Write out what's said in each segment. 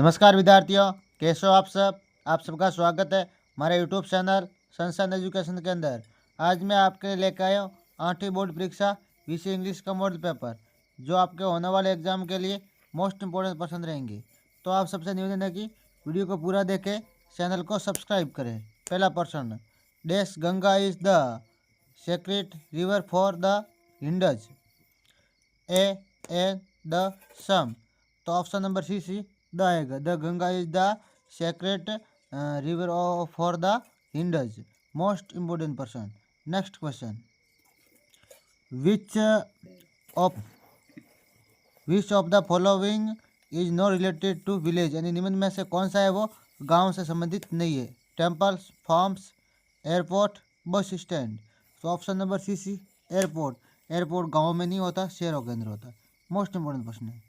नमस्कार विद्यार्थियों, कैसे हो आप सब। आप सबका स्वागत है हमारे यूट्यूब चैनल संस्थान एजुकेशन के अंदर। आज मैं आपके लिए लेकर आया हूँ 8वीं बोर्ड परीक्षा विषय इंग्लिश का मॉडल पेपर, जो आपके होने वाले एग्जाम के लिए मोस्ट इम्पोर्टेंट पसंद रहेंगे। तो आप सबसे निवेदन है कि वीडियो को पूरा देखें, चैनल को सब्सक्राइब करें। पहला प्रश्न, dash Ganga is the sacred river for the Hindus, a an the some. तो ऑप्शन नंबर सी द आएगा। The Ganga is the sacred river for the Hindus, most important person. Next question, which of which of the following is not related to village, यानी निम्न में से कौन सा है वो गांव से संबंधित नहीं है। Temples, farms, airport, bus stand. तो option number C airport. Airport गाँव में नहीं होता, शहरों के अंदर होता है। मोस्ट इम्पोर्टेंट प्रश्न है।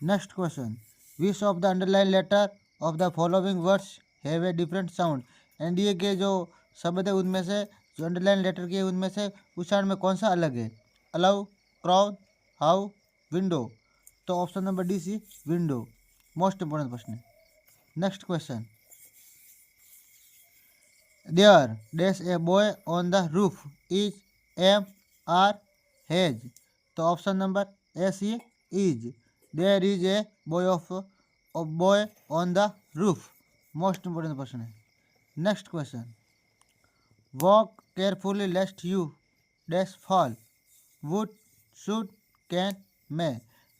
Next question, which of the underline letter of the following words have a different sound, NDA के जो शब्द है उनमें से, जो अंडरलाइन लेटर के उनमें से उच्चारण में कौन सा अलग है। Allow, crown, how, window. तो option number D C window, most important प्रश्न है। Next question, there dash a boy on the roof is am are has. तो option number A C is. There is a boy on the roof, most important question है। Next question, walk carefully lest you dash fall, would, should, can, may.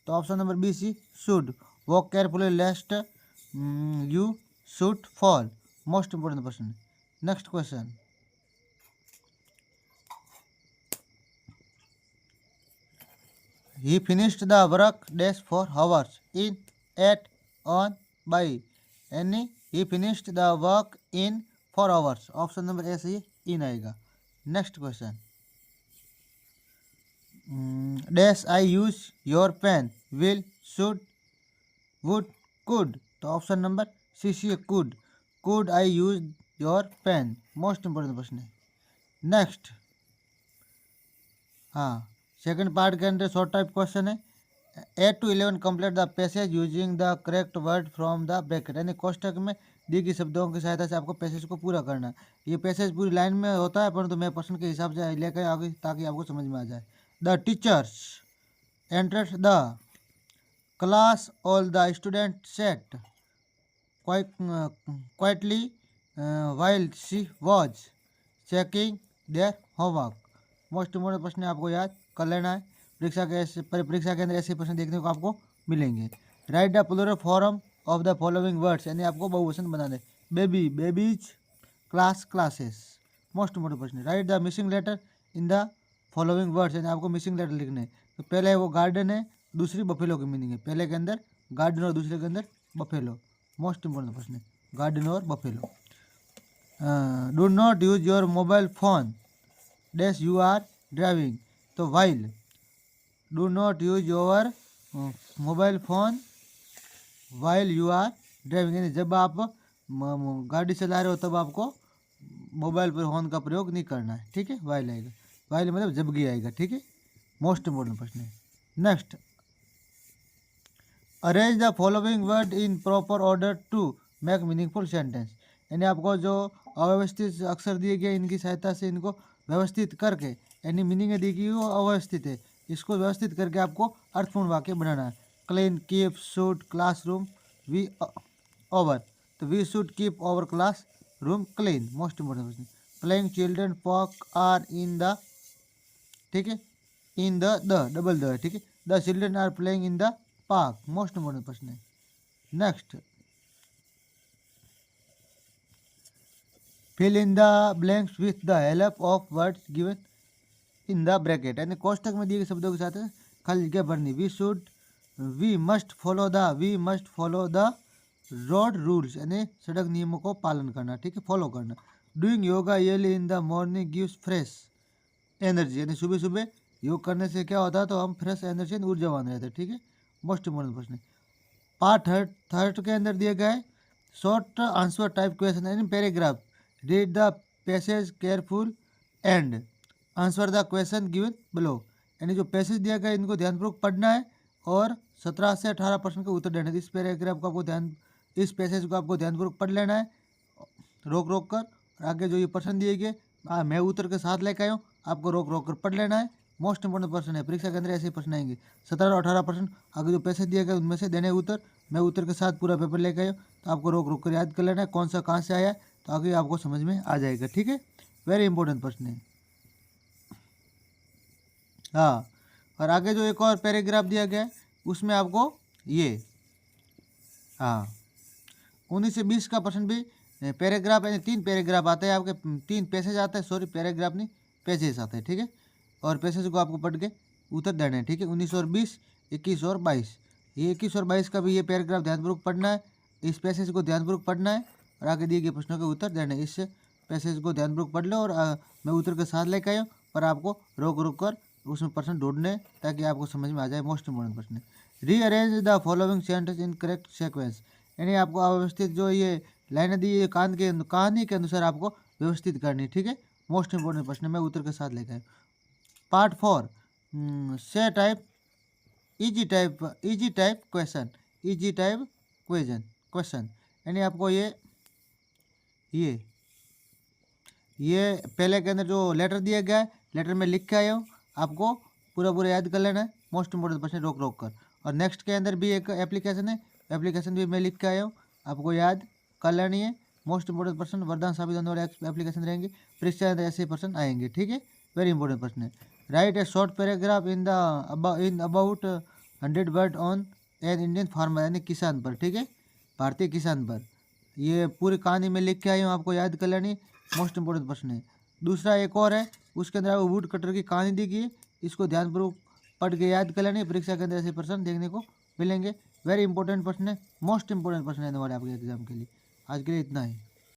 तो option number B C should. Walk carefully lest you should fall, most important question है। Next question, he finished the work dash 4 hours in 8 on by, यानी he finished the work in 4 hours। Option number A से in आएगा। Next question, dash I use your pen, will, should, would, could. तो option number C C could. Could I use your pen, most important question है। Next, हाँ, second part के अंदर short type question है। 8 to 11 complete the passage using the correct word from the bracket, यानी कोष्टक में दी गई शब्दों की सहायता से आपको पैसेज को पूरा करना है। ये पैसेज पूरी लाइन में होता है, परंतु मैं प्रश्न के हिसाब से लेकर आगे ताकि आपको समझ में आ जाए। The teachers entered the class, all the student set quietly while she was checking their homework। Most important प्रश्न आपको याद कर लेना है। परीक्षा के अंदर ऐसे प्रश्न देखने को आपको मिलेंगे। Write the plural form of the following words, यानी आपको बहुवचन बना दे। Baby, babies, class, classes, most important प्रश्न। Write the missing letter in the following words, यानी आपको मिसिंग लेटर लिखने हैं। तो पहले वो गार्डन है, दूसरी बफेलो की मीनिंग है। पहले के अंदर गार्डन और दूसरे के अंदर बफेलो, मोस्ट इम्पोर्टेंट प्रश्न है, गार्डन और buffalo. Do not use your mobile phone dash you are driving. तो while, do not use your mobile phone while you are driving, यानी जब आप गाड़ी चला रहे हो तब आपको मोबाइल पर फोन का प्रयोग नहीं करना है। ठीक है, वाइल आएगा। वाइल मतलब जब भी आएगा। ठीक है, मोस्ट इम्पोर्टेंट प्रश्न है। Next, arrange the following word in proper order to make meaningful sentence, यानी आपको जो अव्यवस्थित अक्षर दिए गए इनकी सहायता से इनको व्यवस्थित करके, यानी मीनिंग दी गई वो अव्यवस्थित है, इसको व्यवस्थित करके आपको अर्थपूर्ण वाक्य बनाना है। Clean, keep, should, classroom, we over. तो we should keep over class room clean, most important question. Playing children park are in the, ठीक है, इन द डबल द, ठीक है, the children are playing in the park, most important प्रश्न है। Next, fill in the blanks with the help of words given in the bracket, यानी कोष्टक में दिए गए शब्दों के साथ खाली जगह भरनी। We must follow the road rules, यानी सड़क नियमों को पालन करना। ठीक है, फॉलो करना। Doing yoga early in the morning gives fresh energy, यानी सुबह सुबह योग करने से क्या होता है, तो हम फ्रेश एनर्जी ऊर्जावान रहते हैं। ठीक है, most important question. Part third के अंदर दिए गए शॉर्ट आंसर टाइप क्वेश्चन, यानी paragraph. Read the passage careful and answer the question given below, यानी जो पैसेज दिया गया इनको ध्यानपूर्वक पढ़ना है और 17 से 18 प्रश्न के उत्तर देने। इस पैराग्राफ को आपको ध्यान इस पैसेज को आपको ध्यानपूर्वक पढ़ लेना है, रोक रोक कर। और आगे जो ये प्रश्न दिए गए मैं उत्तर के साथ लेकर आया हूँ, आपको रोक रोक कर पढ़ लेना है। मोस्ट इंपोर्टेंट प्रश्न है, परीक्षा के अंदर ऐसे प्रश्न आएंगे। 17 और 18 प्रश्न आगे जो पैसे दिए गए उनमें से देने उत्तर, मैं उत्तर के साथ पूरा पेपर लेकर आया हूँ, तो आपको रोक रोक कर याद कर लेना है कौन सा कहाँ से आया, तो आगे आपको समझ में आ जाएगा। ठीक है, वेरी इंपॉर्टेंट प्रश्न है। हाँ, और आगे जो एक और पैराग्राफ दिया गया है उसमें आपको ये, हाँ 19 से 20 का प्रश्न भी पैराग्राफ, यानी 3 पैराग्राफ आते हैं आपके, 3 पैसेज आते हैं, सॉरी पैराग्राफ नहीं पैसेज आते हैं। ठीक है, और पैसेज को आपको पढ़ के उत्तर देने हैं। ठीक है, 19 और 20, 21 और 22, ये 21 और 22 का भी ये पैराग्राफ ध्यानपूर्वक पढ़ना है, इस पैसेज को ध्यानपूर्वक पढ़ना है और आगे दिए गए प्रश्नों के उत्तर देने हैं। इस पैसेज को ध्यानपूर्वक पढ़ लो और मैं उत्तर के साथ लेकर आया हूँ, पर आपको रोक रोक कर उसमें प्रश्न ढूंढने ताकि आपको समझ में आ जाए। मोस्ट इंपोर्टेंट प्रश्न, rearrange the following sentence in correct sequence, यानी आपको अव्यवस्थित जो ये लाइनें दी है कहानी के अनुसार आपको व्यवस्थित करनी। ठीक है, मोस्ट इंपोर्टेंट प्रश्न मैं उत्तर के साथ लेकर आया। पार्ट 4, से टाइप इजी टाइप क्वेश्चन, यानी आपको ये पहले के अंदर जो लेटर दिया गया है, लेटर में लिख के आया हूँ, आपको पूरा पूरा याद कर लेना है। मोस्ट इंपोर्टेंट प्रश्न रोक रोक कर। और नेक्स्ट के अंदर भी एक एप्लीकेशन है, एप्लीकेशन भी मैं लिख के आया हूँ, आपको याद कर लेनी है। मोस्ट इंपोर्टेंट प्रश्न वरदान साबित होने वाले एप्लीकेशन रहेंगे, परीक्षा के अंदर ऐसे प्रश्न आएंगे। ठीक है, वेरी इंपॉर्टेंट प्रश्न है। Right A short paragraph in about 100 word on an Indian farmer, यानी किसान पर। ठीक है, भारतीय किसान पर ये पूरी कहानी में लिख के आई हूँ, आपको याद कर लेनी। मोस्ट इंपोर्टेंट प्रश्न है। दूसरा एक और है, उसके अंदर आपको वुड कटर की कहानी दी गई है, इसको ध्यानपूर्वक पढ़ के याद कर लेनी। परीक्षा के अंदर ऐसे प्रश्न देखने को मिलेंगे। वेरी इंपॉर्टेंट प्रश्न है, मोस्ट इंपोर्टेंट प्रश्न रहने वाले आपके एग्जाम के लिए। आज के लिए इतना ही।